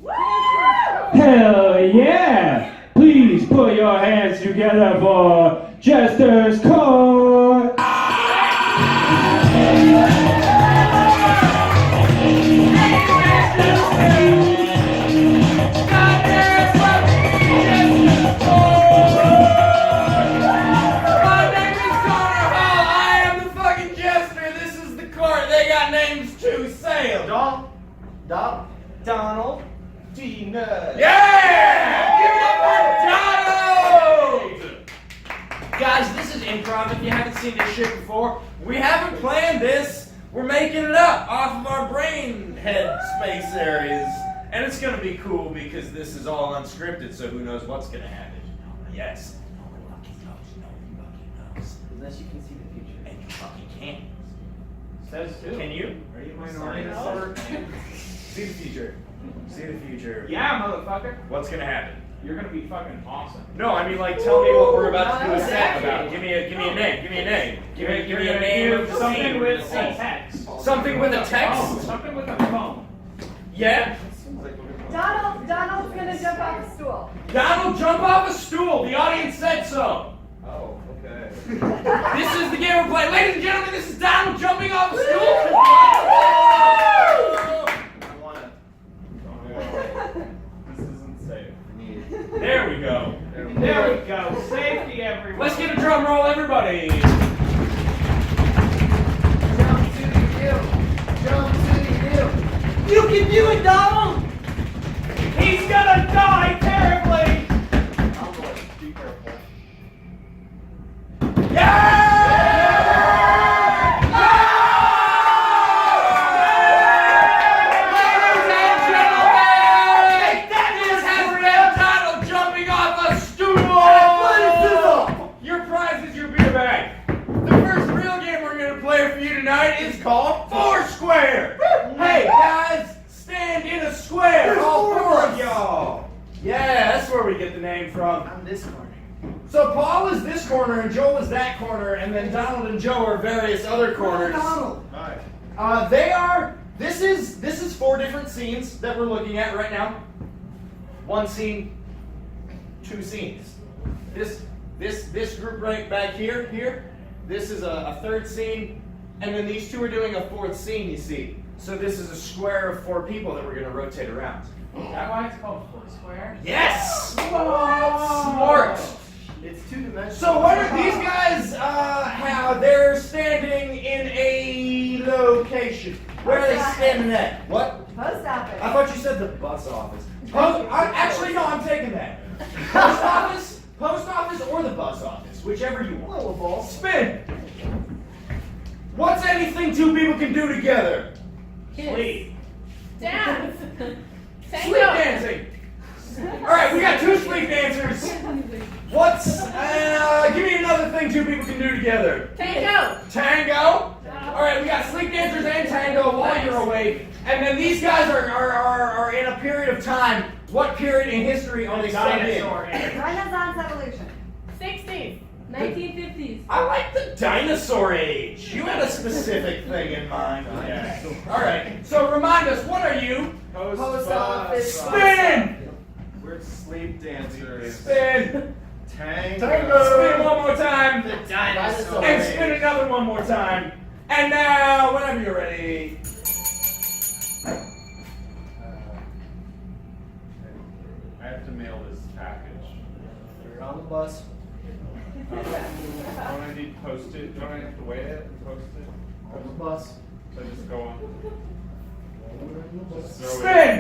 Hell yeah! Please put your hands together for Jester's Court! Donald D. Nuts. Yeah! Give it up for Donald! Guys, this is improv. If you haven't seen this shit before, we haven't planned this. We're making it up off of our brain head space areas. And it's going to be cool because this is all unscripted, so who knows what's going to happen. Yes. Nobody knows. Unless you can see the future. And you fucking can't. Says who? Can you? Are you Minority minority? See the future. See the future. Yeah, motherfucker. What's gonna happen? You're gonna be fucking awesome. No, I mean like tell me what we're about to do a set about. Give me a name. Give me a name. Give me a name of the something scene. with a text. Something with a text? Something with a phone. Yeah. Donald's gonna jump off a stool. Donald, jump off a stool. The audience said so. Oh, okay. This is the game we're playing. Ladies and gentlemen, this is Donald jumping off a stool. This isn't safe. There we go. There we go. Safety, everyone. Let's get a drum roll, everybody. Jump to the hill. Jump to the hill. You can do it, Donald. He's gonna die terribly. Be careful. Yeah! Is called Foursquare. Hey guys, stand in a square. All four of y'all. Yeah, that's where we get the name from. I'm this corner. So Paul is this corner and Joel is that corner, and then Donald and Joe are various other corners. Donald. Hi. They are. This is 4 different scenes that we're looking at right now. 1 scene, 2 scenes. This group right back here. This is a 3rd scene. And then these 2 are doing a 4th scene, you see. So this is a square of 4 people that we're going to rotate around. Is that why it's called Foursquare? Yes! Smart! It's 2-dimensional. So what are these guys, how they're standing in a location. Where are they standing at? What? Post office. I thought you said the bus office. Actually, no, I'm taking that. Post office or the bus office, whichever you want. Little ball. Spin! What's anything 2 people can do together? Sleep. Dance. Sleep dancing! Alright, we got 2 sleep dancers. What's, give me another thing 2 people can do together. Tango. Tango? Alright, we got sleep dancers and tango while you're awake. And then these guys are in a period of time. What period in history are they studying? Dinosaur age. Renaissance evolution. 60s, 1950s. I like the dinosaur age. You had a specific thing in mind. Yeah. Alright, so remind us, what are you? Post office. Spin! We're sleep dancers. Spin! Tango. Spin one more time! The dinosaur. And spin another one more time. And now, whenever you're ready. I have to mail this package. You're on the bus. Don't I need post-it? Don't I have to weigh it and post it? On the bus. So I just go on. Just throw it. Spin!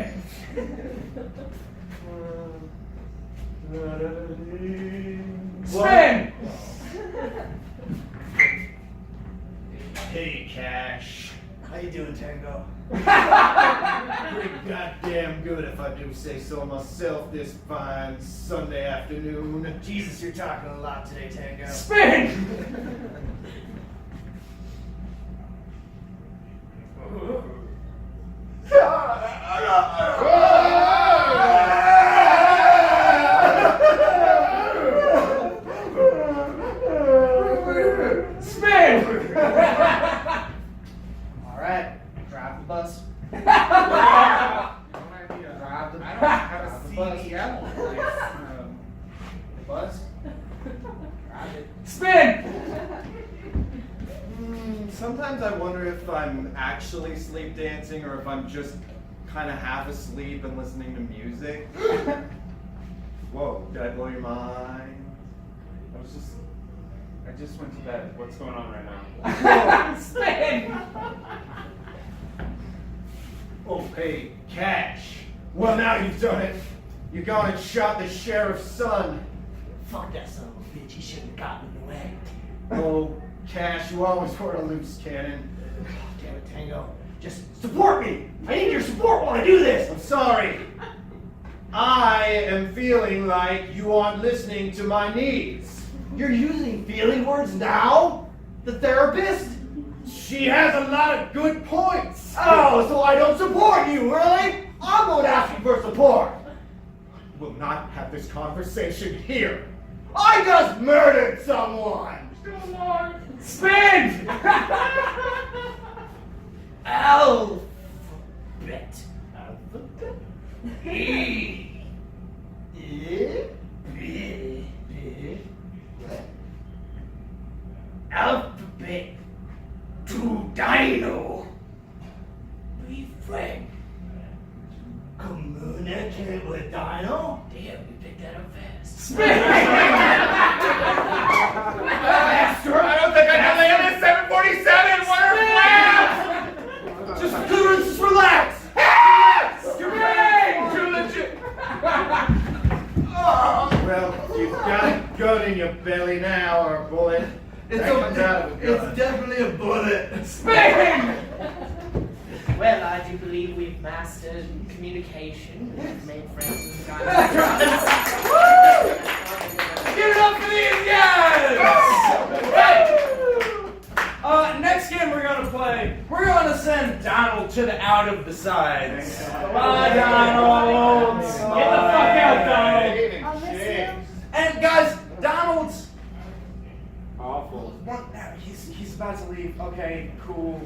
Spin! Hey, Cash. How you doing, Tango? Pretty goddamn good, if I do say so myself, this fine Sunday afternoon. Jesus, you're talking a lot today, Tango. Spin! Spin! Alright, drive the bus. Spin! Drive I don't have a CDL. Buzz. Spin! Sometimes I wonder if I'm actually sleep dancing or if I'm just kind of half asleep and listening to music. Whoa, did I blow your mind? I just went to bed. What's going on right now? Spin! Oh, hey, Cash. Well, now you've done it. You gone and shot the sheriff's son. Fuck that son of a bitch, he shouldn't have gotten in the way. Oh, Cash, you always were a loose cannon. Damn it, Tango. Just support me! I need your support while I do this! I'm sorry. I am feeling like you aren't listening to my needs. You're using feeling words now? The therapist? She has a lot of good points. Oh, so I don't support you, really? I'm going to ask you for support. We'll not have this conversation here. I just murdered someone. Spin! Alphabet. Alphabet. E. E. B. B. Alphabet. To Dino. Be frank. Communicate with Dino? Damn, you picked that up fast. Spin! I don't think I have the MS-747. What are plans? Just relax. Too legit. Well, you've got a gun in your belly now, or a bullet. It's definitely a bullet. Spin! Well, I do believe we've mastered communication. We've made friends with the guys. Give it up for these guys! Next game we're gonna play, we're gonna send Donald to the out of the sides. Bye, Donald! Get the fuck out, Donald! I'll miss you. And guys, Donald's Awful. he's about to leave. Okay, cool.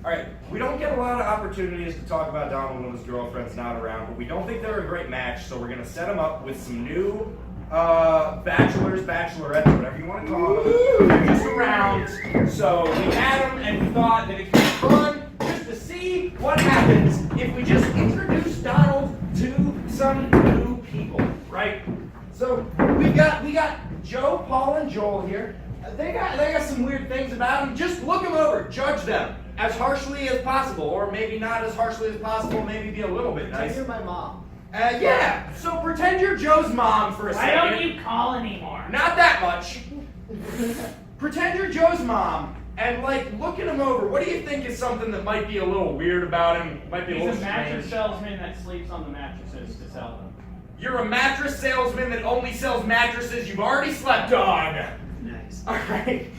Alright, we don't get a lot of opportunities to talk about Donald when his girlfriend's not around, but we don't think they're a great match, so we're gonna set him up with some new bachelors, bachelorettes, whatever you want to call them. They're just around. So we had them and we thought that it could be fun just to see what happens if we just introduce Donald to some new people, right? So we got Joe, Paul, and Joel here. They got some weird things about them. Just look them over, judge them as harshly as possible, or maybe not as harshly as possible. Maybe be a little bit nice. You're my mom. Yeah. So pretend you're Joe's mom for a Why second. don't you call anymore? Not that much. Pretend you're Joe's mom and look at him over. What do you think is something that might be a little weird about him? Might be a He's little a mattress strange. salesman that sleeps on the mattresses to sell them. You're a mattress salesman that only sells mattresses you've already slept on. Nice. All right.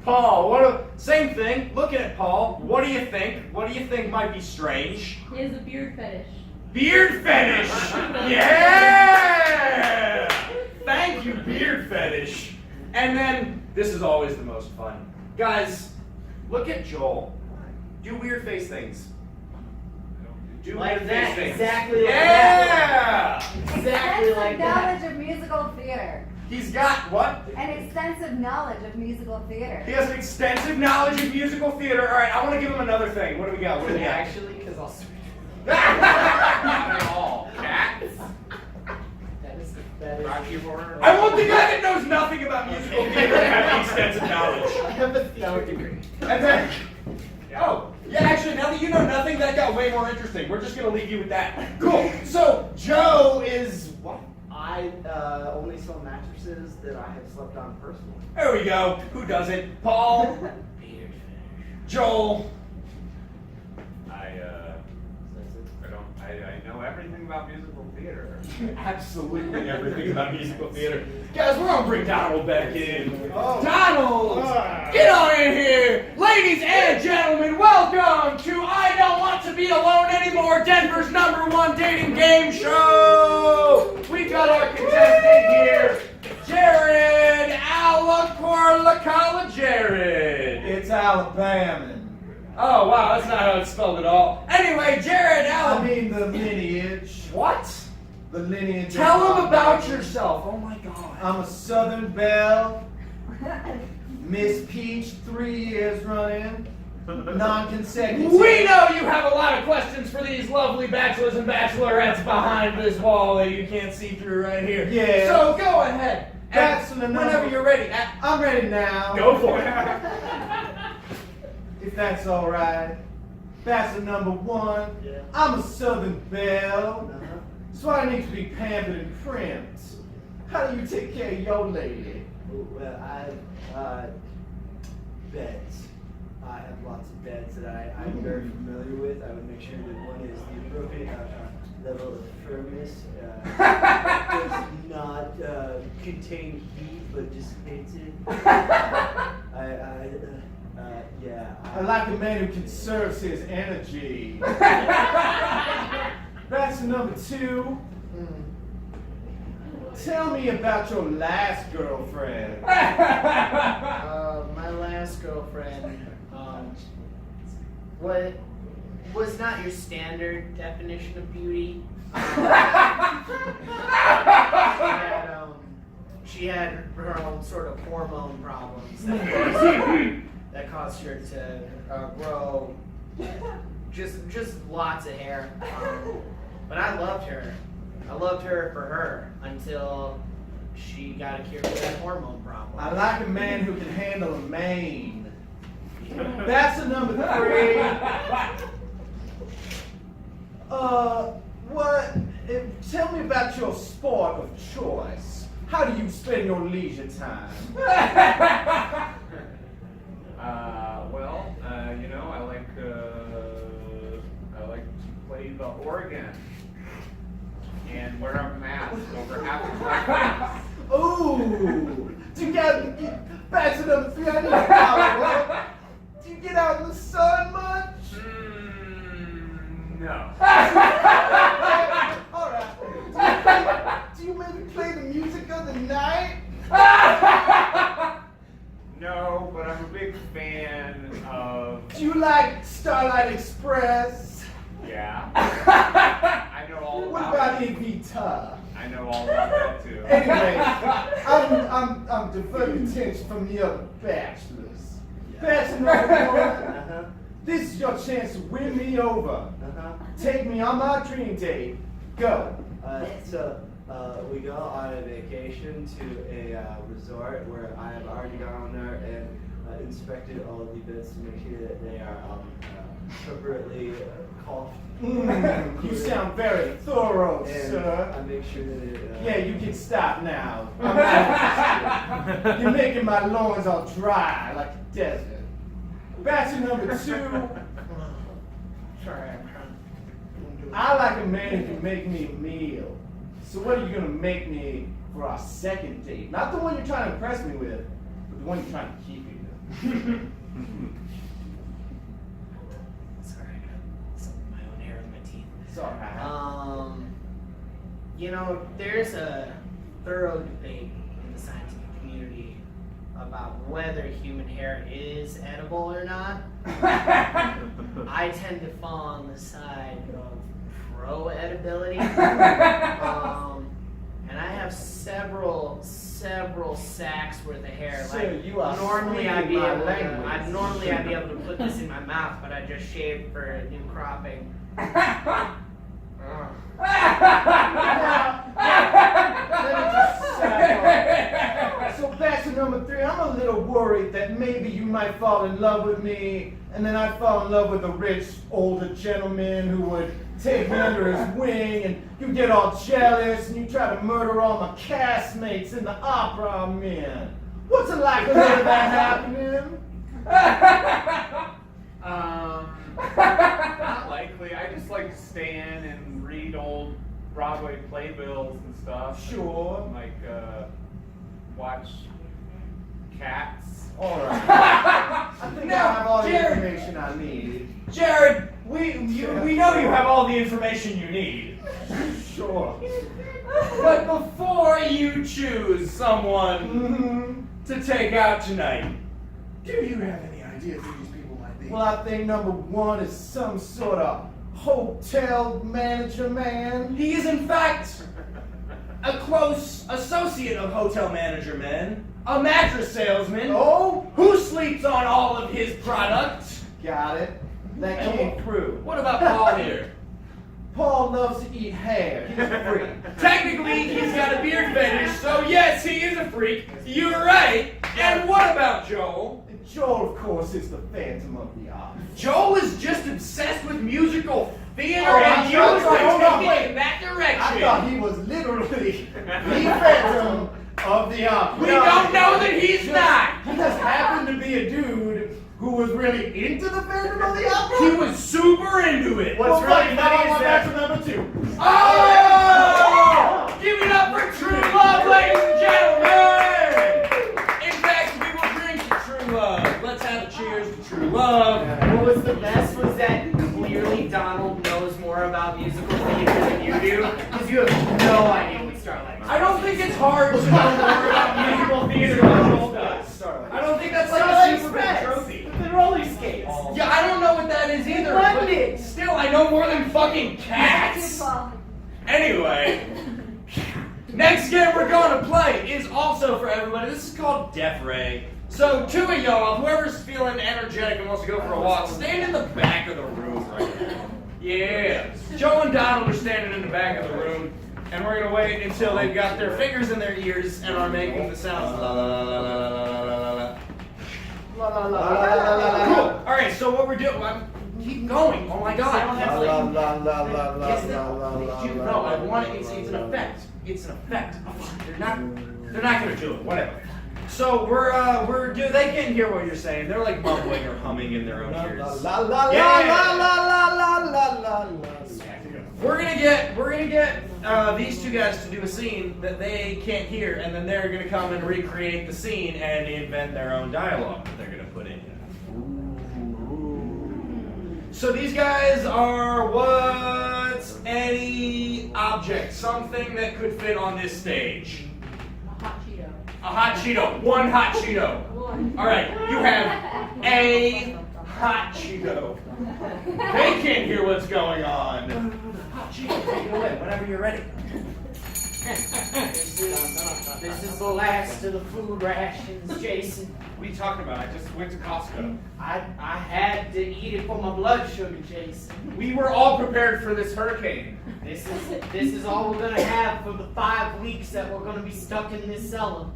Paul, same thing. Looking at Paul, what do you think? What do you think might be strange? He has a beard fetish. Beard fetish! Yeah! Thank you, beard fetish. And then, this is always the most fun. Guys, look at Joel. Do weird face things. Do Like weird that, face things. exactly like Yeah! Exactly like Extensive that. knowledge of musical theater. He's got what? An extensive knowledge of musical theater. He has an extensive knowledge of musical theater. All right, I want to give him another thing. What do we got? What do we got? Actually, because I'll switch. Not at all. Cats? That is Rocky Horror. I want the guy that knows nothing about musical theater to have the extensive knowledge. I have a theater degree. And then, oh, yeah, actually, now that you know nothing, that got way more interesting. We're just going to leave you with that. Cool. So, Joe is what? I only sell mattresses that I have slept on personally. There we go. Who doesn't? Paul. beard. Joel. I know everything about musical theater. Absolutely everything about musical theater. Guys, we're going to bring Donald back in. Oh. Donald! Get on in here! Ladies and gentlemen, welcome to I Don't Want to Be Alone Anymore, Denver's #1 dating game show! We've got our contestant here, Jared Alacorlacala Jared. It's Alabama. Oh, wow, that's not how it's spelled at all. Anyway, Jared I Allen. mean the lineage. What? The lineage. Tell of- him about yourself. Oh my God. I'm a Southern Belle. Miss Peach, 3 years running. Non-consecutive. We know you have a lot of questions for these lovely bachelors and bachelorettes behind this wall that you can't see through right here. Yeah. So go ahead. That's And the number. whenever you're ready. I'm ready now. Go for it. If that's all right. Bachelor number 1. Yeah. I'm a Southern Belle. Uh-huh. So I need to be pampered and primped. How do you take care of your lady? Oh, well, beds. I have lots of beds that I'm very familiar with. I would make sure that one is the appropriate level of firmness. Does not contain heat, but dissipates it. Yeah. I like a man who conserves his energy. Bachelor number 2. Tell me about your last girlfriend. My last girlfriend, what was not your standard definition of beauty. She had her own sort of hormone problems that caused her to grow just lots of hair. But I loved her. I loved her for her until she got a cure for that hormone problem. I like a man who can handle a mane. Bachelor number 3. Tell me about your sport of choice. How do you spend your leisure time? I like to play the organ and wear a mask over half of my face. Ooh! Do you get Bachelor number 3? I need to follow up. Do you get out in the sun much? No. All right. Do you maybe play the music of the night? No, but I'm a big fan of. Do you like Starlight Express? Yeah. I know all What about about it. Evita? I know all about that too. Anyway, I'm diverting attention from the other bachelors. Bachelor number 1, Uh-huh. this is your chance to win me over. Uh-huh. Take me on my dream date. Go. We go on a vacation to a resort where I have already gone there and inspected all of the beds to make sure that they are appropriately coughed. You sound very thorough, And sir. I make sure that it. Yeah, you can stop now. I'm not interested. You're making my loins all dry like a desert. Bachelor number 2. I like a man who can make me a meal. So what are you gonna make me for our second date? Not the one you're trying to impress me with, but the one you're trying to keep me with. Sorry, I got some of my own hair in my teeth. It's alright. There's a thorough debate in the scientific community about whether human hair is edible or not. I tend to fall on the side of pro-edibility. And I have several sacks worth of hair. Sir, you are normally speaking I'd be my able language. I'd be able to put this in my mouth, but I just shaved for a new cropping. So bachelor number 3, I'm a little worried that maybe you might fall in love with me, and then I fall in love with a rich older gentleman who would take me under his wing, and you get all jealous, and you try to murder all my castmates in the opera I'm in. What's the likelihood of that happening? Not likely. I just like to stand and read old Broadway playbills and stuff. Sure. And, like, watch Cats. Alright. I think I have all the Jared. information I need. Jared, we know you have all the information you need. Sure. But before you choose someone Mm-hmm. to take out tonight, Do you have any ideas who these people might be? Well, I think number one is some sort of hotel manager man. He is, in fact, a close associate of hotel manager man, a mattress salesman. Oh, Who sleeps on all of his products? got it. That came through. What about Paul here? Paul loves to eat hair. He's a freak. Technically, he's got a beard fetish, so yes, he is a freak. You're right. And what about Joel? Joel, of course, is the Phantom of the Opera. Joel is just obsessed with musical theater, Oh, and you hold on, take wait. it in that I direction. thought he was literally the Phantom of the Opera. We don't know that he's not. He just happened to be a dude who was really into the Phantom of the Opera. He was super into it. What's really funny is that- to number two. Oh! Give it up for true love, ladies and gentlemen! In fact, we will drink to true love. Let's have a cheers to true love. What was the best was that clearly Donald knows more about musical theater than you do, because you have no idea what Starlight is. I don't think it's hard to know more about musical theater than Joel does. I don't think that's like a super big trophy. The roller skates. Yeah, I don't know what that is either. What But is? still, I know more than fucking cats. Anyway, next game we're going to play is also for everybody. This is called Death Ray. So, two of y'all, whoever's feeling energetic and wants to go for a walk, stand in the back of the room right now. Yeah. Joe and Donald are standing in the back of the room, and we're going to wait until they've got their fingers in their ears and are making the sounds la la la la la la la la la. Cool. All right, so what we're doing, keep going. Oh my God. No, I want it. It's an effect. It's an effect. They're not gonna do it. Whatever. So they can't hear what you're saying. They're like mumbling or humming in their own ears. We're gonna get these two guys to do a scene that they can't hear, and then they're gonna come and recreate the scene and invent their own dialogue that they're gonna put in. So these guys are what's any object, something that could fit on this stage. Hot Cheeto. A hot Cheeto, one hot Cheeto. All right, you have a hot Cheeto. They can't hear what's going on. Hot Cheeto, take it away whenever you're ready. This is the last of the food rations, Jason. What are you talking about? I just went to Costco. I had to eat it for my blood sugar, Jason. We were all prepared for this hurricane. This is all we're gonna have for the 5 weeks that we're gonna be stuck in this cellar.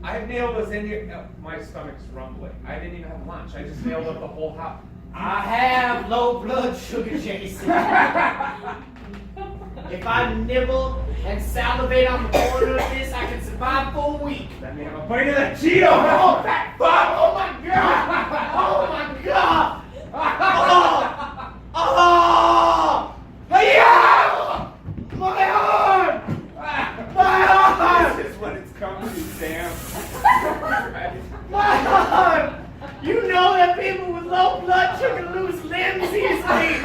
I nailed us in here. Oh, my stomach's rumbling. I didn't even have lunch. I just nailed up the whole house. I have low blood sugar, Jason. If I nibble and salivate on the corner of this, I can survive for a week. Let me have a bite of that Cheeto. Oh, that fuck! Oh my god! Oh my god! Oh! Oh! Yeah! My arm! My arm! This is what it's come to, Sam. My arm! You know that people with low blood sugar lose limbs easily.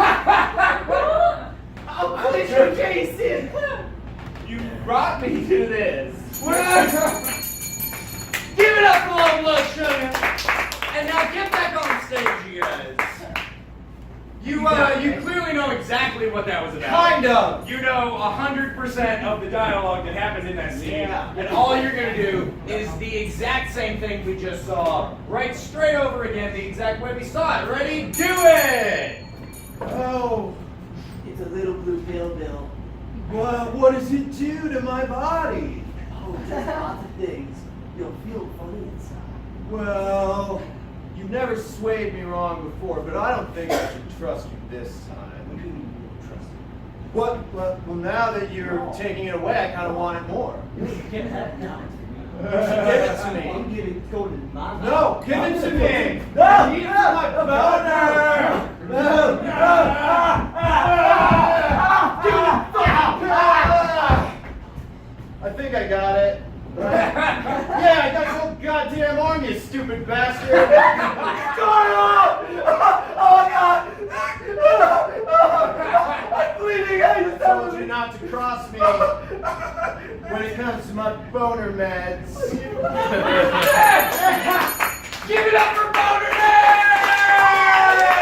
I'll push you, Jason. You brought me to this. Give it up for low blood sugar. And now get back on the stage, you guys. You clearly know exactly what that was about. Kind of. You know 100% of the dialogue that happened in that scene. Yeah. And all you're going to do is the exact same thing we just saw. Right straight over again, the exact way we saw it. Ready? Do it! Oh, It's a little blue pill, Bill. well, what does it do to my body? Oh, it does lots of things. You'll feel funny inside. Well, you never swayed me wrong before, but I don't think I should trust you this time. What do you mean you don't trust me? What? Well, now that you're taking it away, I kind of want it more. Give it now. Give it to me. I'm giving it to my No, give it to me. No, give it to my boner. No. I think I got it. Yeah, I got your whole goddamn arm, you stupid bastard. Donald! Oh God! I'm bleeding. I told you not to cross me when it comes to my boner meds. Give it up for Boner Man!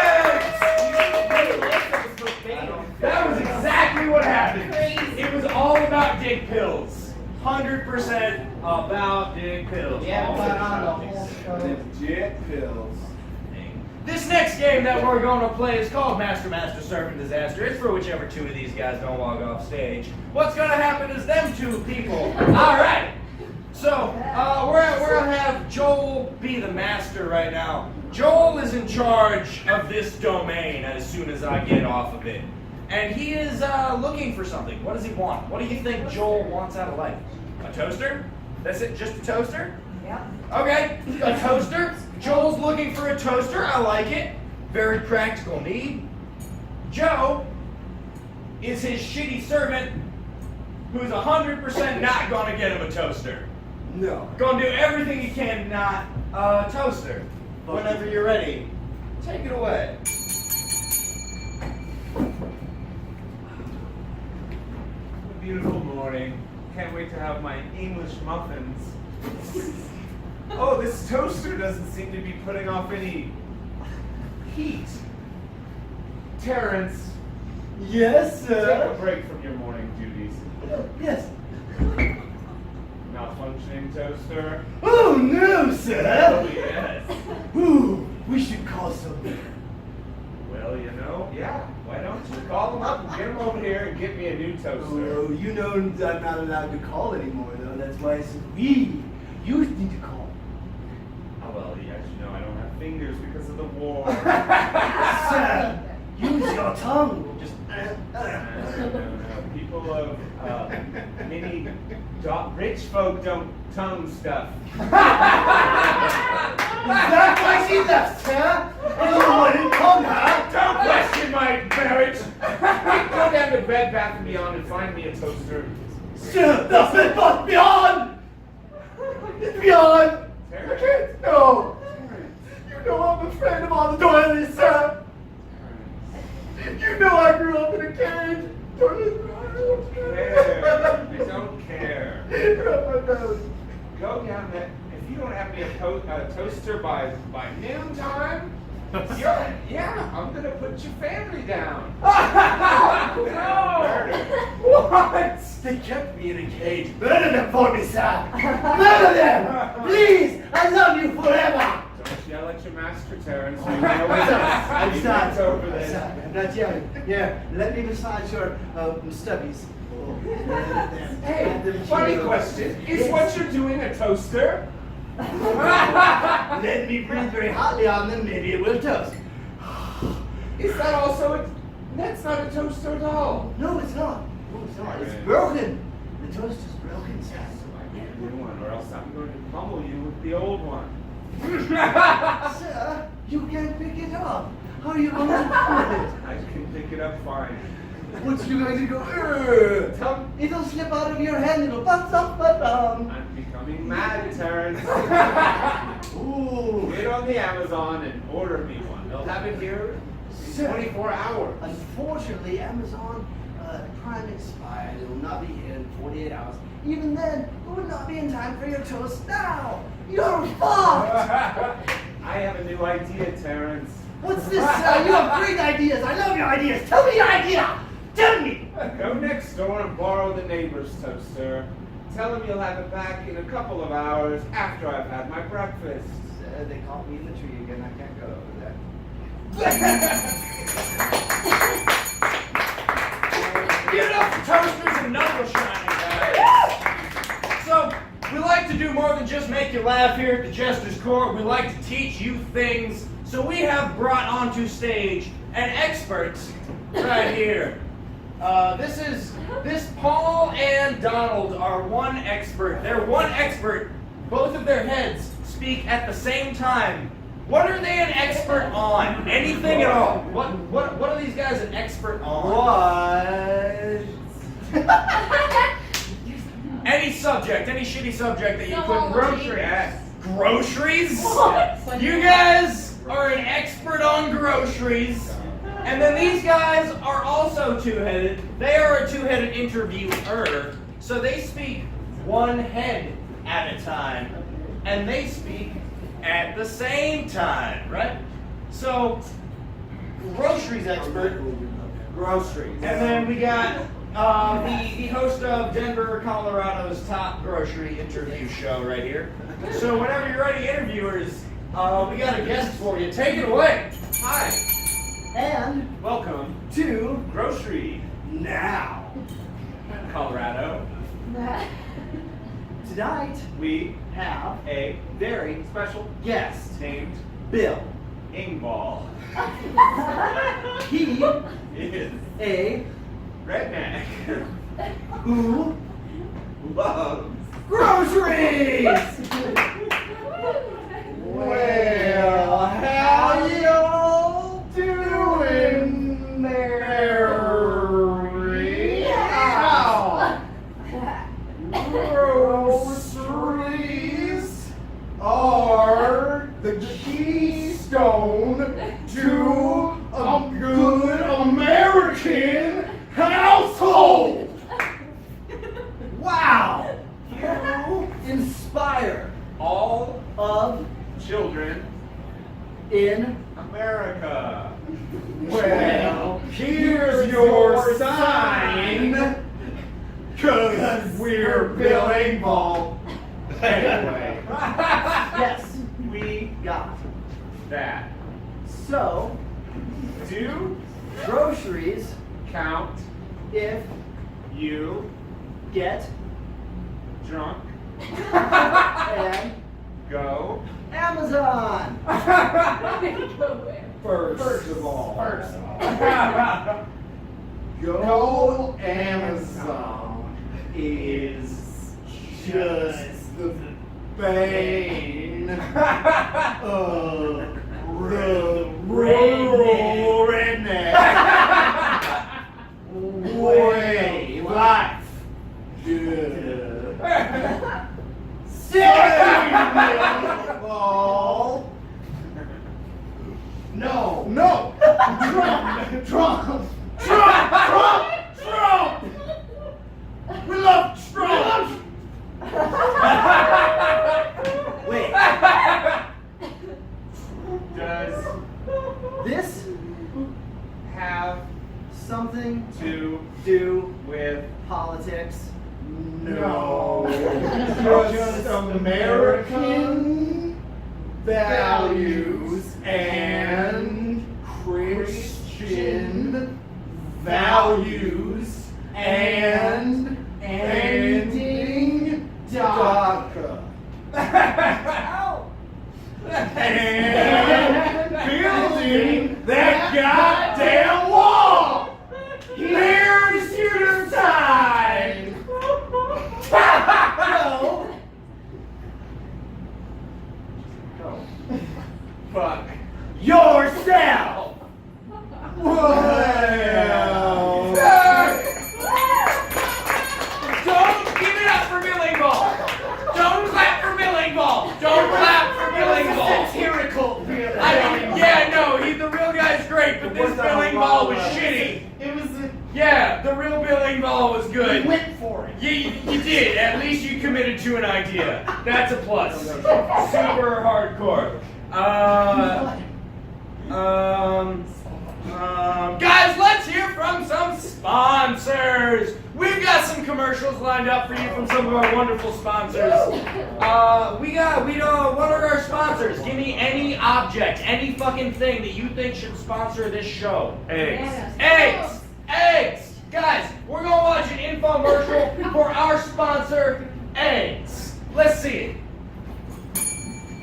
dick pills. 100% about dick pills. We haven't All got the on the topics. whole show. Legit pills. This next game that we're going to play is called Master Servant Disaster. It's for whichever two of these guys don't log off stage. What's going to happen is them two people. All right. So we're going to have Joel be the master right now. Joel is in charge of this domain as soon as I get off of it. And he is looking for something. What does he want? What do you think Joel wants out of life? A toaster? That's it? Just a toaster? Yep. Okay, a toaster. Joel's looking for a toaster. I like it. Very practical need. Joe is his shitty servant who's 100% not going to get him a toaster. No. Going to do everything he can not toaster. Whenever you're ready, take it away. Beautiful morning. Can't wait to have my English muffins. Oh, this toaster doesn't seem to be putting off any heat. Terrence, Yes, take a sir. break from your morning duties. Yes. Malfunctioning toaster. Oh, no, Oh, sir. yes. Ooh, we should call somebody. Well, you know, yeah. Why don't you call them up and get them over here and get me a new toaster? Oh, you know I'm not allowed to call anymore, though. That's why I said we. You need to call. Oh, well, yes, you know, I don't have fingers because of the war. Sir, use your tongue. Just. No. People of rich folk don't tongue stuff. That's why she left, sir. And you wouldn't come, huh? Don't question my marriage. Go down to Bed Bath & Beyond and find me a toaster. Sir, that's it, but beyond. It's beyond. I can't. No. You know I'm afraid of all the doilies, sir. You know I grew up in a cage. I don't care. Go down there. If you don't have me a toaster by noontime, I'm gonna put your family down. No! What? They kept me in a cage. Murder them for me, sir. Murder them! Please! I love you forever! Don't yell at your master, Terrence. You I'm know sorry. he gets over this. I'm not yelling. Yeah, let me massage your stubbies. Hey, funny question. Is what you're doing a toaster? Let me breathe very hotly on them, maybe it will toast. Is that also that's not a toaster at all. No, it's not. No, it's not. It's broken. The toast is broken, sir. So I get a new one, or else I'm going to pummel you with the old one. Sir, you can't pick it up. How are you going to do it? I can pick it up fine. What you going to go? It'll slip out of your hand. It'll bust up, I'm becoming mad, Terrence. Ooh. Get on the Amazon and order me one. They'll have it here in 24 hours. Unfortunately, Amazon Prime expired. It will not be here in 48 hours. Even then, it would not be in time for your toast now. You're fucked. I have a new idea, Terrence. What's this? You have great ideas. I love your ideas. Tell me your idea. Tell me. Go next door and borrow the neighbor's toaster. Tell him you'll have it back in a couple of hours after I've had my breakfast. They caught me in the tree again. I can't go over there. Get up, toasters and knuckle shining, guys. So, we like to do more than just make you laugh here at the Jester's Court. We like to teach you things. So we have brought onto stage an expert right here. This Paul and Donald are one expert. They're one expert. Both of their heads speak at the same time. What are they an expert on? Anything at all? What are these guys an expert on? Any subject, any shitty subject that you couldn't Groceries. Groceries? What? You guys are an expert on groceries. And then these guys are also two-headed. They are a two-headed interviewer. So they speak one head at a time. And they speak at the same time, right? So, groceries expert. Groceries. And then we got the host of Denver, Colorado's top grocery interview show right here. So whenever you're ready, interviewers, we got a guest for you. Take it away. Hi, And welcome to Grocery now. Colorado. Tonight We have a very special guest, named Bill. Ingball. He Is a redneck. who Loves groceries. Well, how y'all doing there? How? Groceries are the keystone to a good American household. Wow! You inspire all of children in America. Well, here's your sign, cause we're Bill Engvall. Anyway. yes, We got. that So do groceries count if you get drunk and go Amazon. First of all, Go Amazon is just the bane of the rural redneck way life. Ball. No. Trump. We love Trump. Wait, does this have something to do with politics? No. Just American values and Christian values and ending DACA. And building that goddamn wall. Here's your sign. fuck Yourself. Well. Don't give it up for Bill Engvall! Don't clap for Bill Engvall! Don't clap for Bill Engvall! Satirical. I mean, yeah, no, the real guy's great, but this Bill Engvall was shitty. It was. Yeah, the real Bill Engvall was good. Went for it. You did. At least you committed to an idea. That's a plus. Super hardcore. Guys, let's hear from some sponsors. We've got some commercials lined up for you from some of our wonderful sponsors. We got one of our sponsors. Give me any object, any fucking thing that you think should sponsor this show. Eggs. Guys, we're gonna watch an infomercial for our sponsor, eggs. Let's see it.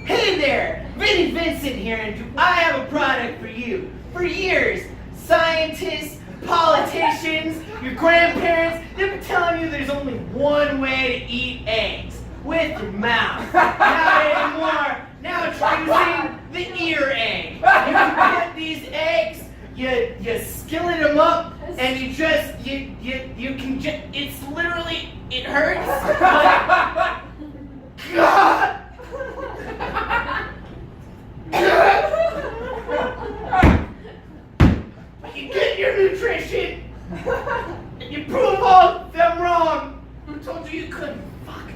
Hey there, Vinny Vincent here, and I have a product for you. For years, scientists, politicians, your grandparents, they've been telling you there's only one way to eat eggs, with your mouth. Not anymore. Now introducing the ear egg. You can get these eggs, you skillet them up, and you can just, it's literally, it hurts, but, God! You get your nutrition, and you prove all of them wrong. Who told you you couldn't? Fuck.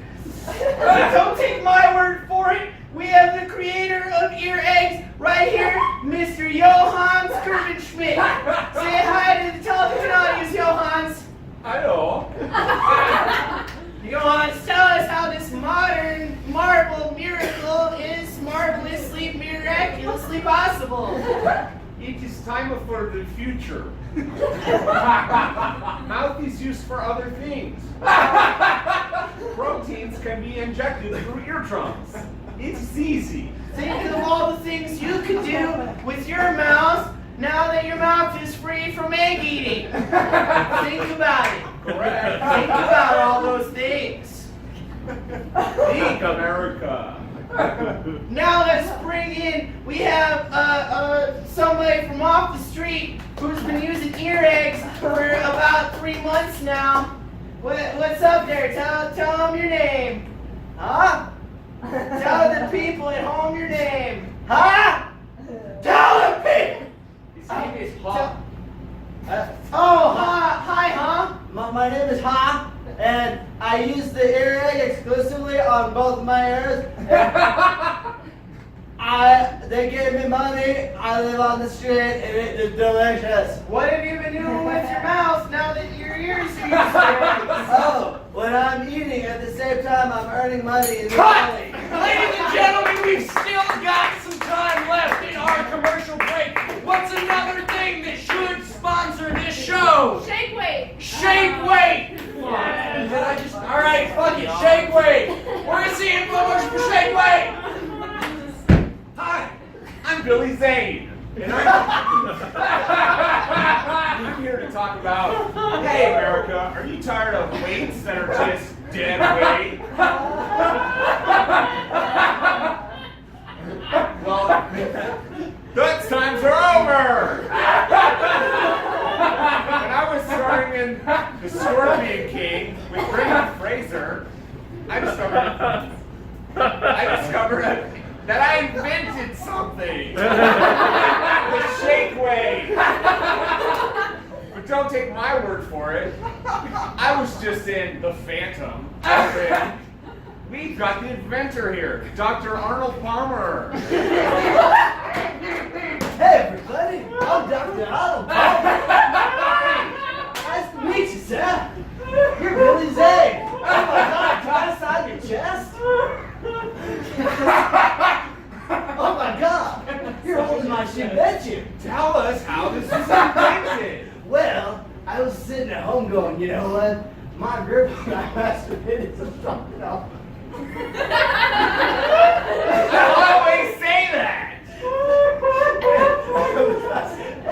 Don't take my word for it. We have the creator of ear eggs right here, Mr. Johann Skirvenschmidt. Say hi to the television audience, Johanns. I Hello. You want to tell us how this modern marble miracle is marvelously, miraculously possible? It is time for the future. Mouth is used for other things. Proteins can be injected through eardrums. It's easy. Think of all the things you could do with your mouth now that your mouth is free from egg eating. Think about it. Correct. Think about all those things. Think America. Now let's bring in, we have somebody from off the street who's been using ear eggs for about 3 months now. What's up there? Tell them your name. Huh? Tell the people at home your name. Huh? Tell the people. His name is Hawk. Hi, huh? My name is Ha, and I use the ear egg exclusively on both of my ears. They gave me money. I live on the street, and it is delicious. What have you been doing with your mouth now that your ears are used? Oh, when I'm eating at the same time, I'm earning money in the Cut! alley. Ladies and gentlemen, we've still got some time left in our commercial break. What's another thing that should sponsor this show? Shake weight. Shake Weight! Did I just... Alright, fuck it, Shake Weight! We're gonna see infomercial for Shake Weight! Hi, I'm Billy Zane. And I'm here to talk about, hey America, are you tired of weights that are just dead weight? Well, those times are over! When I was starring in The Scorpion King with Brendan Fraser, I discovered that I invented something. The Shake Weight. But don't take my word for it. I was just in The Phantom. We've got the inventor here, Dr. Arnold Palmer. Hey, everybody. I'm Dr. Arnold Palmer. Nice to meet you, sir. You're Billy Zane. Oh, my God. Tie inside your chest? Oh, my God. You're holding my invention. Tell us how this was invented. Well, I was sitting at home going, you know what? My grip when I masturbated is something else. I always say that.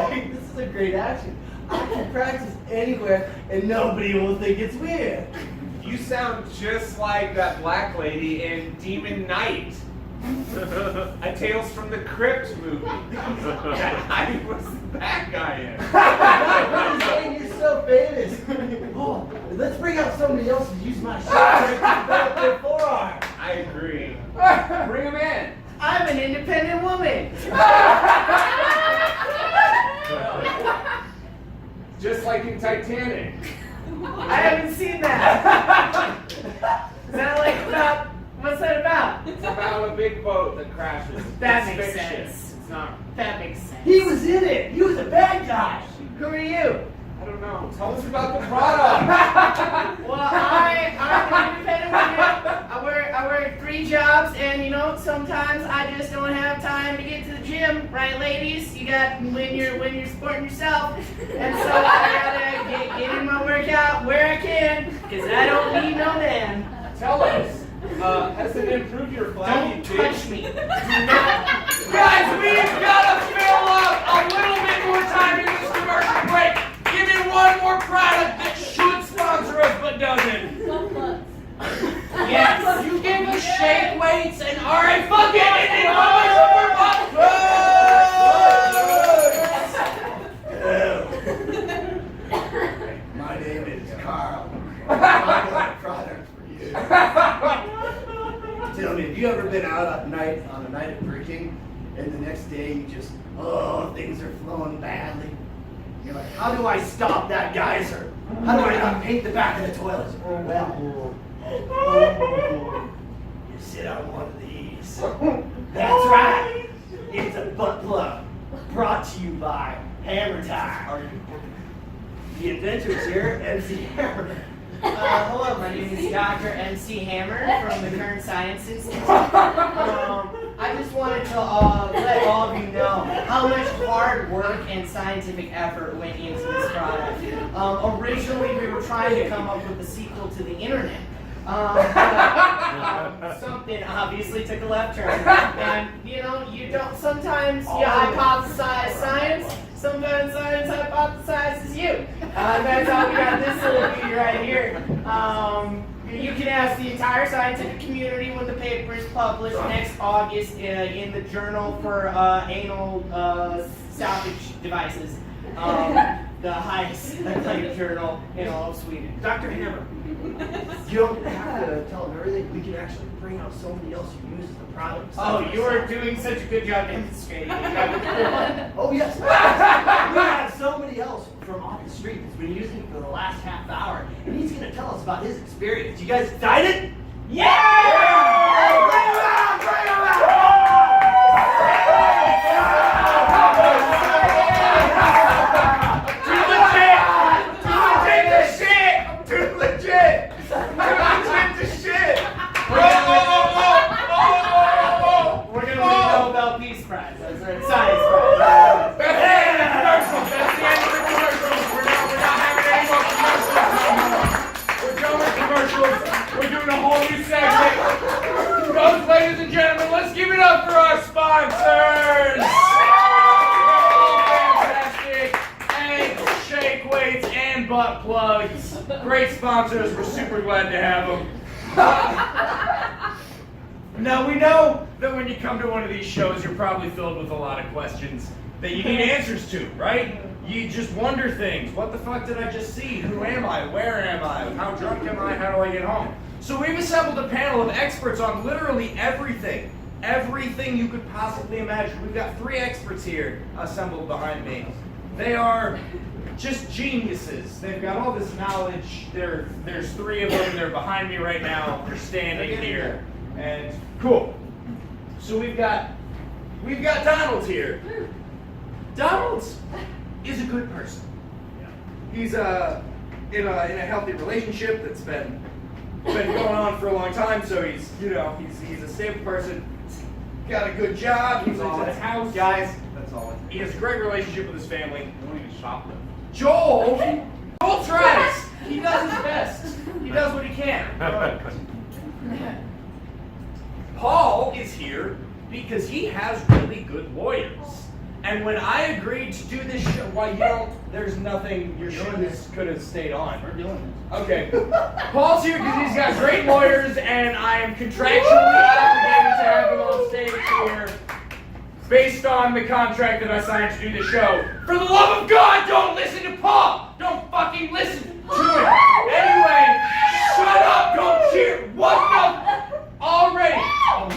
Hey, this is a great action. I can practice anywhere and nobody will think it's weird. You sound just like that black lady in Demon Knight. A Tales from the Crypt movie. That I was the bad guy in. You're so famous. Oh, let's bring out somebody else who used my shit to develop their forearm. I agree. Bring him in. I'm an independent woman. Just like in Titanic. I haven't seen that. Is that like about, what's that about? It's about a big boat that crashes. That It's makes fiction. sense. It's not. That makes sense. He was in it. He was a bad guy. Who are you? I don't know. Tell us about the product. Well, I'm an independent woman. I work 3 jobs, and you know, sometimes I just don't have time to get to the gym, right, ladies? You got when you're supporting yourself, and so I gotta get in my workout where I can, cause I don't need no man. Tell us. Has it improved your flabby Don't touch me. Guys, we've got to fill up a little bit more time in this commercial break. Give me one more product that should sponsor us but doesn't. Yes, you give us Shake Weights and alright, fuck it, and then commercial for butt My name is Carl. I've got a product for you. Tell me, have you ever been out at night on a night of drinking, and the next day you just, things are flowing badly? You're like, how do I stop that geyser? How do I not paint the back of the toilet? Well, you sit on one of these. That's right. It's a butt plug brought to you by Hammer Time. The Adventures here, MC Hammer. Hello, my name is Dr. MC Hammer from the Current Science Institute. I just wanted to let all of you know how much hard work and scientific effort went into this product. Originally, we were trying to come up with a sequel to the internet. Something obviously took a left turn. And, you don't, sometimes you hypothesize science, sometimes science hypothesizes you. That's how we got this little beauty right here. You can ask the entire scientific community when the paper is published next August in the Journal for Anal Salvage Devices. The highest acclaimed journal in all of Sweden. Dr. Hammer, you don't have to tell them everything. We can actually bring out somebody else who uses the product. Oh, you are doing such a good job demonstrating. Oh, yes. We have somebody else from off the street that's been using it for the last half hour, and he's going to tell us about his experience. You guys excited? Yeah! We're gonna win the Nobel Peace Prize. That's right. Science prize. That's the end of the commercials. That's the end of the commercials. We're not having any more commercials. We're done with commercials. We're doing a whole new segment. Those, ladies and gentlemen, let's give it up for our sponsors. Fantastic. Eggs, shake weights, and butt plugs. Great sponsors. We're super glad to have them. Now, we know that when you come to one of these shows, you're probably filled with a lot of questions that you need answers to, right? You just wonder things. What the fuck did I just see? Who am I? Where am I? How drunk am I? How do I get home? So we've assembled a panel of experts on literally everything. Everything you could possibly imagine. We've got 3 experts here assembled behind me. They are just geniuses. They've got all this knowledge. There's 3 of them. They're behind me right now. They're standing here. And cool. So we've got Donald here. Donald is a good person. He's in a healthy relationship that's been going on for a long time. So he's a stable person. Got a good job. He's in his house. Guys, that's all. He has a great relationship with his family. I don't even shoplift. Joel tries. He does his best. He does what he can. Paul is here because he has really good lawyers. And when I agreed to do this show, there's nothing your shoes could have stayed on. We're doing this. Okay. Paul's here because he's got great lawyers, and I am contractually obligated to have him on stage here based on the contract that I signed to do the show. For the love of God, don't listen to Paul! Don't fucking listen to him! Anyway, shut up! Don't cheer! What the? Already!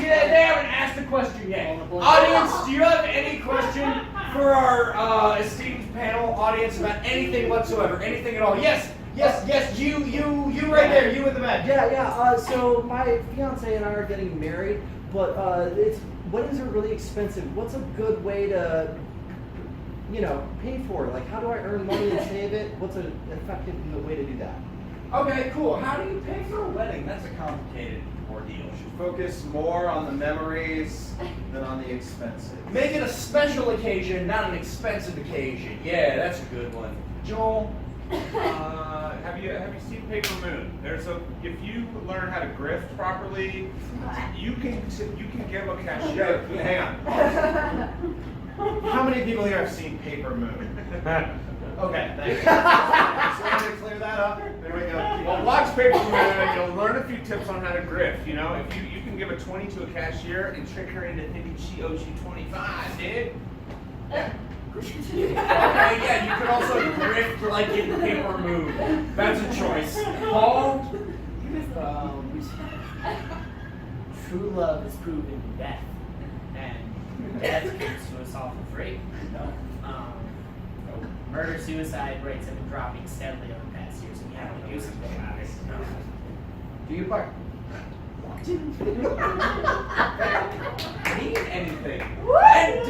They haven't asked a question yet. Audience, do you have any question for our esteemed panel audience about anything whatsoever? Anything at all? Yes, you right there, you in the back. Yeah. So my fiance and I are getting married, but weddings are really expensive. What's a good way to, pay for it? Like, how do I earn money and save it? What's an effective way to do that? Okay, cool. How do you pay for a wedding? That's a complicated ordeal. Focus more on the memories than on the expenses. Make it a special occasion, not an expensive occasion. Yeah, that's a good one. Joel? Have you seen Paper Moon? If you learn how to grift properly, you can give a cashier. Hang on. How many people here have seen Paper Moon? Okay, thank you. Just wanted to clear that up. There we go. Well, watch Paper Moon. You'll learn a few tips on how to grift. If you can give a 20 to a cashier and trick her into thinking she owes you 25, dude. Yeah, you could also grift like in Paper Moon. That's a choice. Paul? True love is proven in death, and death comes to us all for free. Murder suicide rates have been dropping steadily over the past years, and we haven't been using them. Do your part. Need anything? What?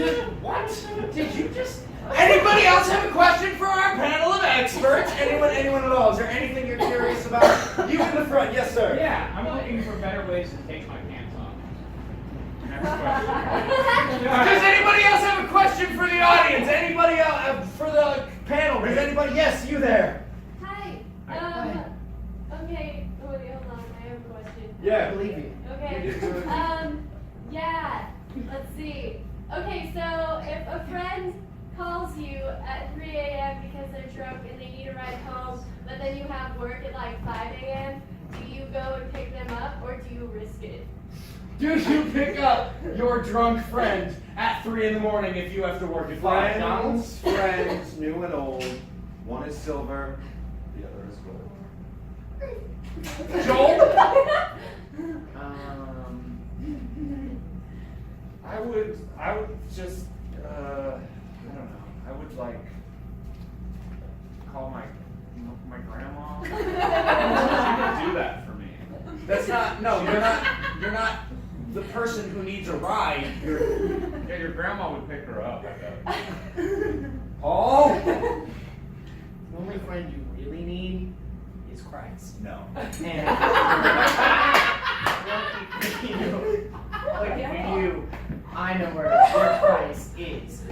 Did you just? Anybody else have a question for our panel of experts? Anyone at all? Is there anything you're curious about? You in the front, yes, sir. Yeah, I'm looking for better ways to take my pants off. Next question. Does anybody else have a question for the audience? Anybody else for the panel? Does anybody? Yes, you there. Hi. Okay. Oh, wait, hold on. I have a question. Yeah. I believe you. Okay. Yeah. Let's see. Okay, so if a friend calls you at 3 a.m. because they're drunk and they need a ride home, but then you have work at like 5 a.m., do you go and pick them up or do you risk it? Do you pick up your drunk friend at 3 in the morning if you have to work at 5? Donald's? Friends, new and old. One is silver, the other is gold. Joel? I would just, I don't know. I would like call my grandma. She could do that for me. That's not. No, you're not the person who needs a ride. Yeah, your grandma would pick her up, I bet. Oh. The only friend you really need is Christ. No. And look at you. I know where Christ is.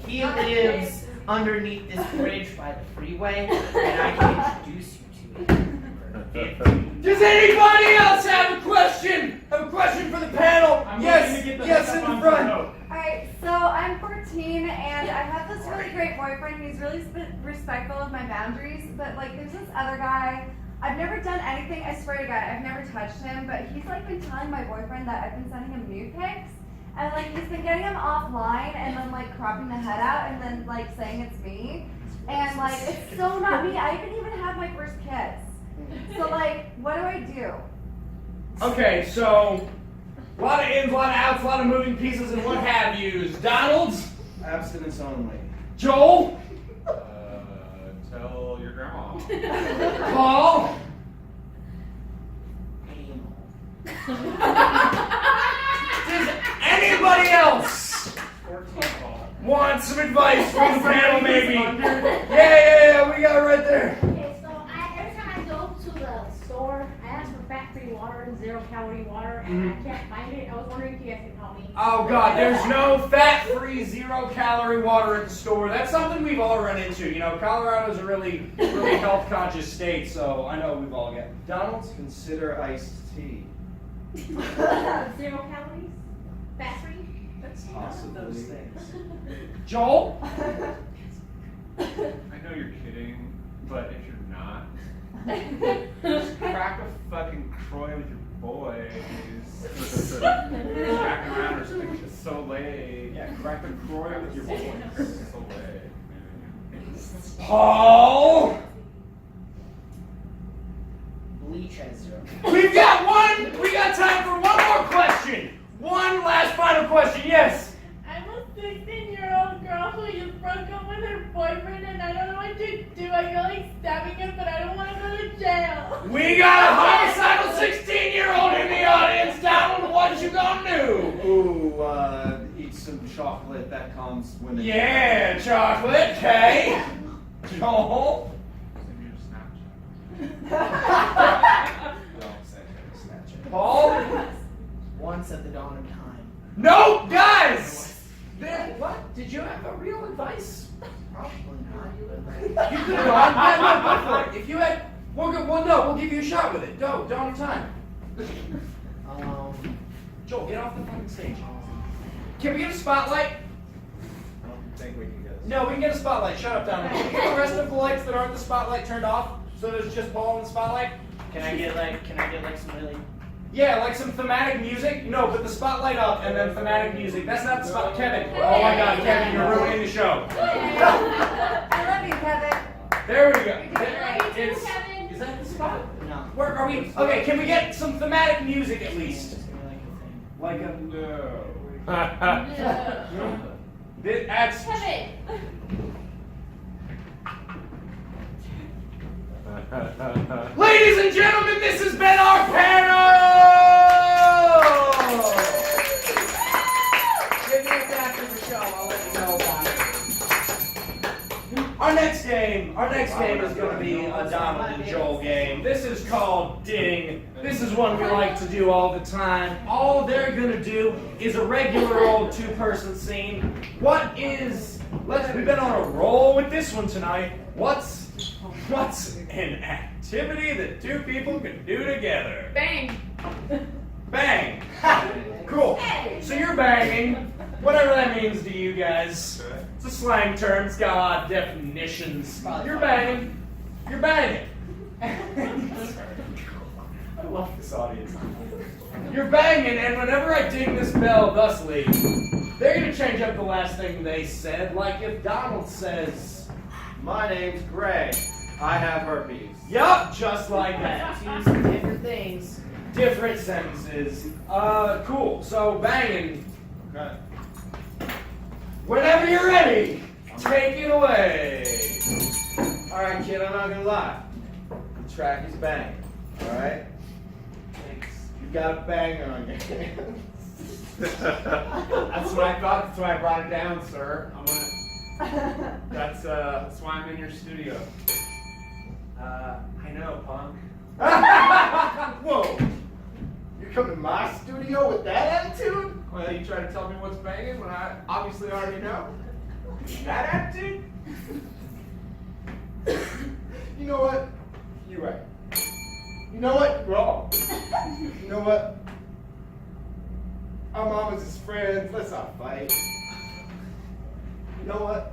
He lives underneath this bridge by the freeway, and I can introduce you to him. Does anybody else have a question? Have a question for the panel? I'm Yes. looking to get the Yes, hookup in the on front. Zoho. Alright, so I'm 14 and I have this really great boyfriend. He's really respectful of my boundaries, but like there's this other guy. I've never done anything, I swear to God, I've never touched him, but he's like been telling my boyfriend that I've been sending him nude pics. And like he's been getting him offline and then like cropping the head out and then like saying it's me. And like it's so not me. I didn't even have my first kiss. So like, what do I do? Okay, so a lot of ins, a lot of outs, a lot of moving pieces, and what have yous. Donald's, Abstinence only. Joel, Tell your grandma. Paul. Does anybody else 14 call. want some advice from the panel, maybe? Yeah, we got it right there. Okay, so every time I go to the store, I ask for fat-free water and zero-calorie water, and I can't find it. I was wondering if you guys could help me. Oh God, there's no fat-free, zero-calorie water at the store. That's something we've all run into. You know, Colorado's a really health-conscious state, so I know we've all got. Donald's, consider iced tea. Zero calories? Fat-free? Possibly. Those things. Joel? I know you're kidding, but if you're not, just crack a fucking Croy with your boys. Cracking around or something. It's so late. Yeah, crack a Croy with your boys. It's so late. Paul? Bleach has zero. We got time for one more question. One last final question, yes. I'm a 16-year-old girl who just broke up with her boyfriend and I don't know what to do. I feel like stabbing him, but I don't want to go to jail. We got a homicidal 16-year-old in the audience. Donald, what you gonna do? Ooh, eat some chocolate. That calms women. Yeah, chocolate, okay. Joel? Send me your Snapchat. Don't send him a Snapchat. Paul? Once at the dawn of time. No, guys! Then what? Did you have a real advice? Probably not. You could have gone. Yeah, no, go for it. If you had, we'll give you a shot with it. Go, dawn of time. Joel, get off the fucking stage. Can we get a spotlight? I don't think we can get it. No, we can get a spotlight. Shut up, Donald. Can we get the rest of the lights that aren't the spotlight turned off? So there's just Paul in the spotlight? Can I get like some really? Yeah, like some thematic music. No, put the spotlight up and then thematic music. That's not the spot. Kevin. Oh my God, Kevin, you're ruining the show. I love you, Kevin. There we go. Love you too, It's- Kevin. Is that the spot? No. Where are we? Okay, can we get some thematic music at least? It's gonna be Like a. No. That's. Kevin. Ladies and gentlemen, this has been our panel! Give me a after the show. I'll let you know about it. one we like to do all the time. All they're gonna do is a regular old two-person scene. We've been on a roll with this one tonight. What's an activity that two people can do together? Bang. Bang! Cool. So you're banging, whatever that means to you guys. It's a slang term, it's got a lot of definitions. You're banging. You're banging. I love this audience. You're banging, and whenever I ding this bell thusly, they're gonna change up the last thing they said. Like if Donald says, My name's Greg. I have herpes. yup, just like that. Two different things. Different sentences. Cool. So banging. Okay. Whenever you're ready, take it away. All right, kid, I'm not gonna lie. The track is banging. All right. You got a banger on your hands. That's what I thought. That's why I brought it down, sir. That's why I'm in your studio. I know, punk. Whoa! You're coming to my studio with that attitude? Well, you try to tell me what's banging when I obviously already know. That attitude? You know what? You're right. You know what? You're wrong. You know what? Our mamas is friends. Let's not fight. You know what?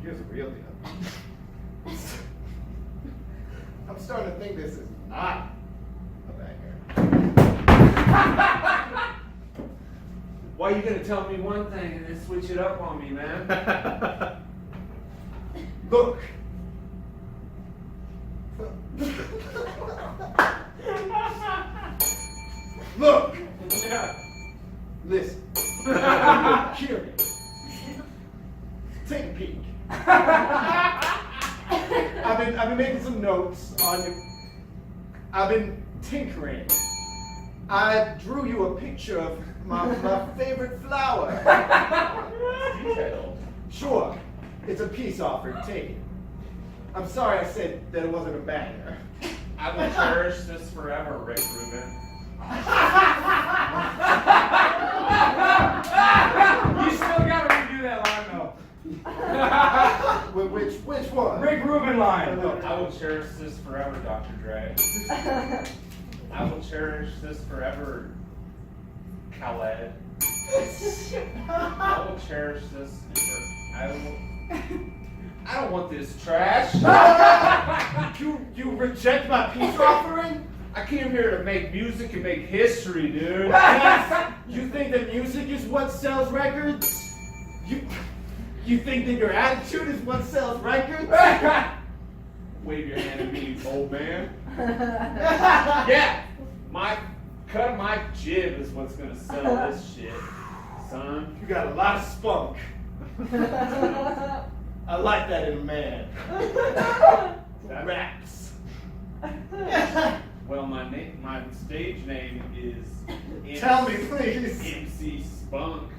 Here's a real deal. I'm starting to think this is not a banger. Why are you gonna tell me one thing and then switch it up on me, man? Look. Look. Yeah. Listen. Hear me. Take a peek. I've been making some notes on you. I've been tinkering. I drew you a picture of my favorite flower. Detailed. Sure, it's a peace offering. Take it. I'm sorry I said that it wasn't a banger. I will cherish this forever, Rick Rubin. You still gotta redo that line though. Which one? Rick Rubin line. I will cherish this forever, Dr. Dre. I will cherish this forever, Khaled. I will cherish this I don't want this trash. You reject my peace offering? I came here to make music and make history, dude. You think that music is what sells records? You think that your attitude is what sells records? Wave your hand at me, old man. Yeah, my cut of my jib is what's gonna sell this shit, son. You got a lot of spunk. I like that in a man. Raps. Well, my stage name is Tell me, please. MC Spunk.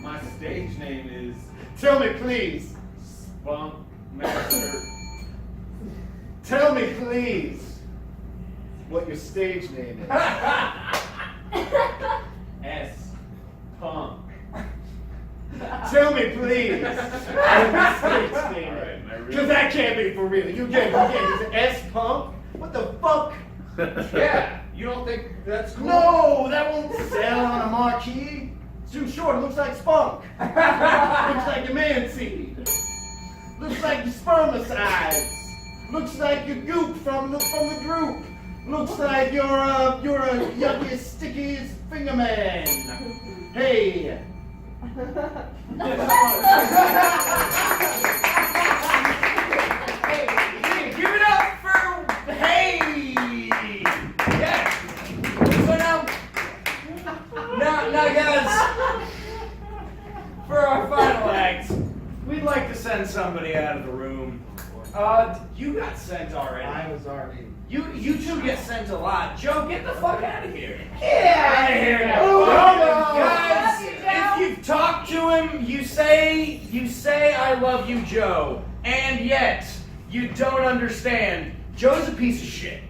My stage name is Tell me, please. Spunk Master. Tell me, please, what your stage name is. S Punk. Tell me, please, what your stage name is. Because that can't be for real. You can't. Is it S-Punk? What the fuck? Yeah, you don't think that's cool? No, that won't sell on a marquee. It's too short. It looks like spunk. Looks like your man seed. Looks like your spermicides. Looks like your goop from the group. Looks like you're a yuckiest, stickiest finger man. Hey. Hey, give it up for hey. Yeah. So now, guys, for our final act, we'd like to send somebody out of the room. You got sent already. I was already. You two get sent a lot. Joe, get the fuck out of here. Get Out of here. Oh, Guys, if you've talked to him, you say I love you, Joe. And yet, you don't understand. Joe's a piece of shit.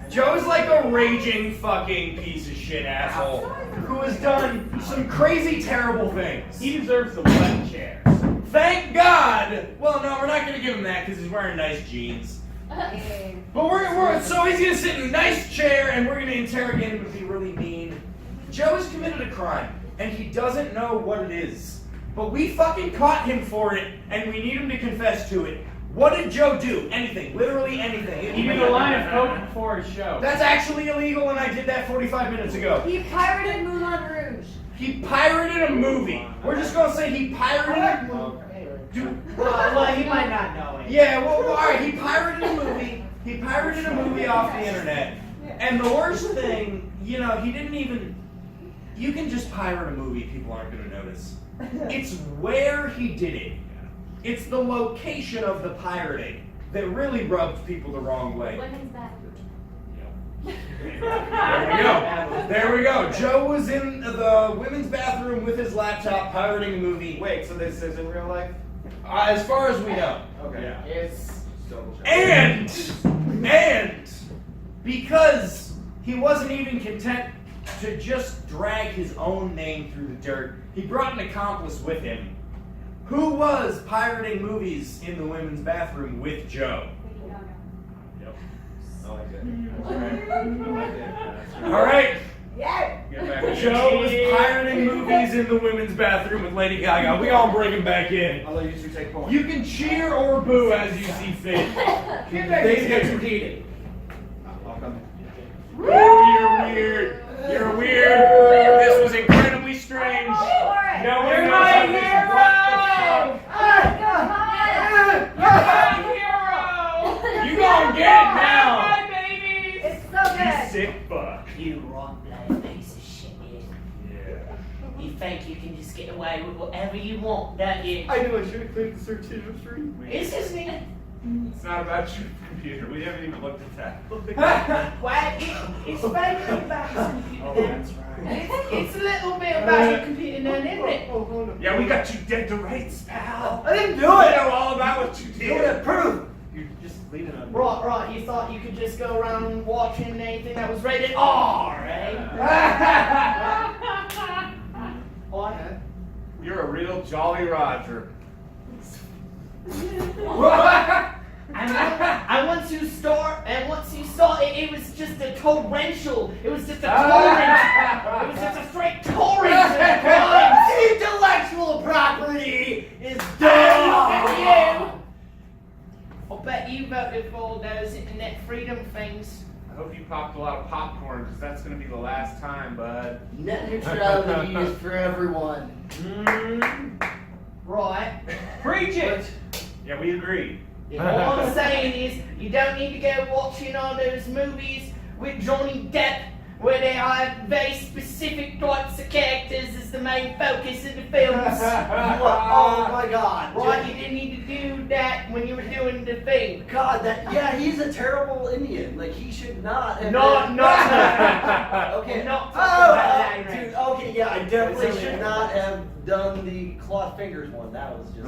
Joe's like a raging fucking piece of shit asshole who has done some crazy, terrible things. He deserves the wet chairs. Thank God. Well, no, we're not gonna give him that because he's wearing nice jeans. But so he's gonna sit in a nice chair and we're gonna interrogate him and be really mean. Joe has committed a crime and he doesn't know what it is. But we fucking caught him for it and we need him to confess to it. What did Joe do? Anything. Literally anything. He did a line of coke before his show. That's actually illegal and I did that 45 minutes ago. He pirated Moulin Rouge. He pirated a movie. We're just gonna say he pirated a movie. Well, he might not know it. Yeah, well, alright, he pirated a movie. He pirated a movie off the internet. And the worst thing, he didn't even... You can just pirate a movie, people aren't going to notice. It's where he did it. It's the location of the pirating that really rubs people the wrong way. Women's bathroom. There we go. Joe was in the women's bathroom with his laptop pirating a movie. Wait, so this is in real life? As far as we know. Okay. Yeah. It's And because he wasn't even content to just drag his own name through the dirt, he brought an accomplice with him who was pirating movies in the women's bathroom with Joe. Yep. I like it. All right. Yeah. Get back to Joe was pirating movies in the women's bathroom with Lady Gaga. We all bring him back in. I'll let you two take points. You can cheer or boo as you see fit. Things get too heated. I'll come. Oh, you're weird. You're weird. This was incredibly strange. No one You're knows my how this hero! You gonna get it now. My babies! It's so You good. sick fuck. You rock blood piece of shit. Yeah. You think you can just get away with whatever you want, don't you? I knew I should have clicked the search history. It's just me. It's not about your computer. We haven't even looked at that. Why, it's mainly about your computer. Oh, that's right. It's a little bit about your computer then, isn't it? Yeah, we got you dead to rights, pal. I didn't do We it! know all about what you Do did. it, proof! You just leave it on. Right, you thought you could just go around watching anything that was rated R, eh? What? You're a real Jolly Roger. And once you saw it, it was just a torrential. It was just a torrent. It was just a straight torrent of crime. Intellectual property is And done! I'll bet you voted for those internet freedom things. I hope you popped a lot of popcorn, because that's going to be the last time, bud. Net neutrality is for everyone. Right. Preach it! Yeah, we agree. All I'm saying is, you don't need to go watching all those movies with Johnny Depp, where they have very specific types of characters as the main focus of the films. Oh my god. Right, you didn't need to do that when you were doing the thing. God, he's a terrible Indian. Like, he should not have Not been- Okay. I'm not Oh, talking about that, right? dude, okay, yeah, I definitely It's should okay. not have done the cloth fingers one. That was just...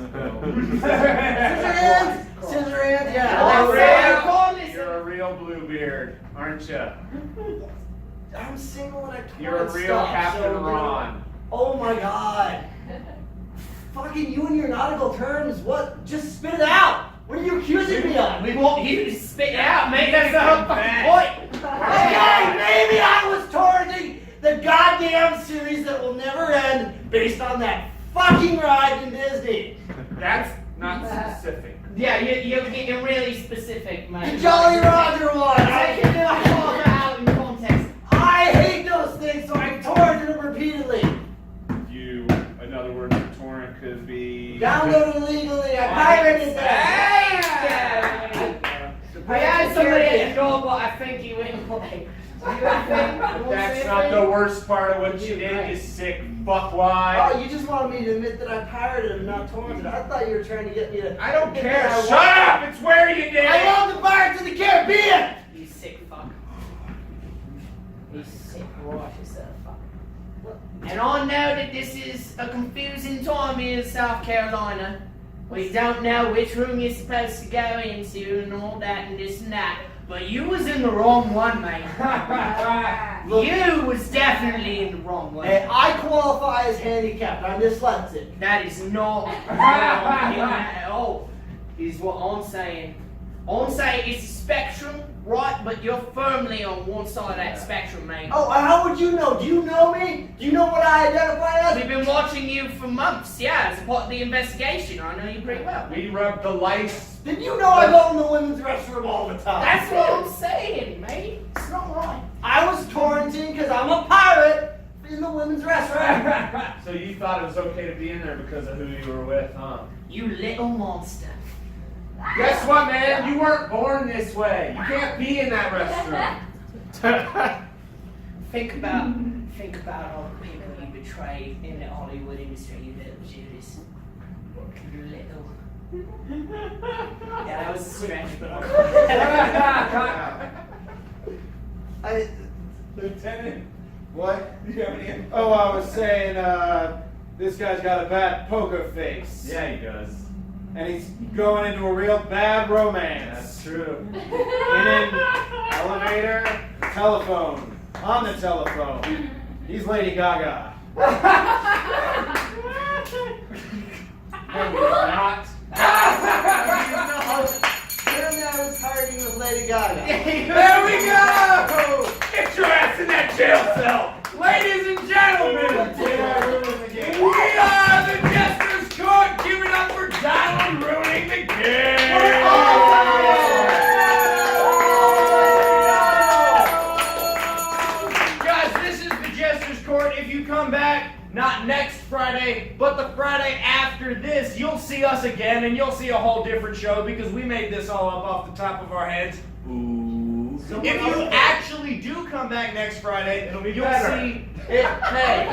Scissor hands, yeah. Oh, that Paul, listen. You're a real Bluebeard, aren't you? was- I'm single and I can't You're a real stop, Captain so- Ron. Oh my god. Fucking you and your nautical terms, what? Just spit it out! What are you accusing me of? We want you to spit it out, mate. That's the whole fucking point. Okay, maybe I was targeting the goddamn series that will never end based on that fucking ride in Disney. That's not specific. Yeah, you're getting really specific, The mate. Jolly Roger one! I cannot call that out in context. I hate those things, so I torrented them repeatedly. You, in other words, the torrent could be... Downloaded illegally, I pirated Hey! I had somebody at the door, but I think he went and played. That's not the worst part of what you did, you sick fuckwad. Oh, you just wanted me to admit that I pirated and not torrented. I thought you were trying to get me to... I don't care. I Shut up! It's where you did I it! love the Pirates of the Caribbean! You sick fuck. You sick righteous fuck. And I know that this is a confusing time here in South Carolina. We don't know which room you're supposed to go into and all that and this and that. But you was in the wrong one, mate. You was definitely in the wrong one. Hey, I qualify as handicapped. I'm dyslexic. That is not at all. Is what I'm saying. I'm saying it's a spectrum, right? But you're firmly on one side of that spectrum, mate. Oh, how would you know? Do you know me? Do you know what I identify as? We've been watching you for months, yeah, as a part of the investigation. I know you pretty well. We rubbed the lights. Did you know I go in the women's restroom all the time? That's what I'm saying, mate. It's not right. I was quarantined because I'm a pirate in the women's restroom. So you thought it was okay to be in there because of who you were with, huh? You little monster. Guess what, man? You weren't born this way. You can't be in that restroom. Think about all the people you betrayed in the Hollywood industry, you little Judas. You little. Yeah, that was a stretch, but Lieutenant, What? do you have any? Oh, I was saying, this guy's got a bad poker face. Yeah, he does. And he's going into a real bad romance. That's true. In an elevator, telephone, on the telephone. He's Lady Gaga. Not. Apparently I was partying with Lady Gaga. There we go! Get your ass in that jail cell! Ladies and gentlemen! We are the Jester's Court! Give it up for Donald ruining the game! Guys, this is the Jester's Court. If you come back, not next Friday, but the Friday after this, you'll see us again, and you'll see a whole different show because we made this all up off the top of our heads. Ooh. If you actually do come back next Friday, you'll better. see it. Hey,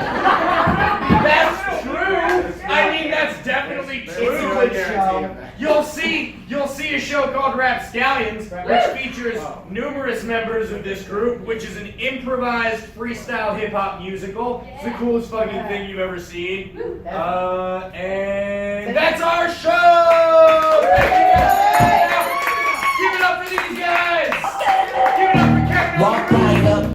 that's true. I mean, that's definitely It's a true. good show. You'll see a show called Rapscallions, which features numerous members of this group, which is an improvised freestyle hip hop musical. It's the coolest fucking thing you've ever seen. And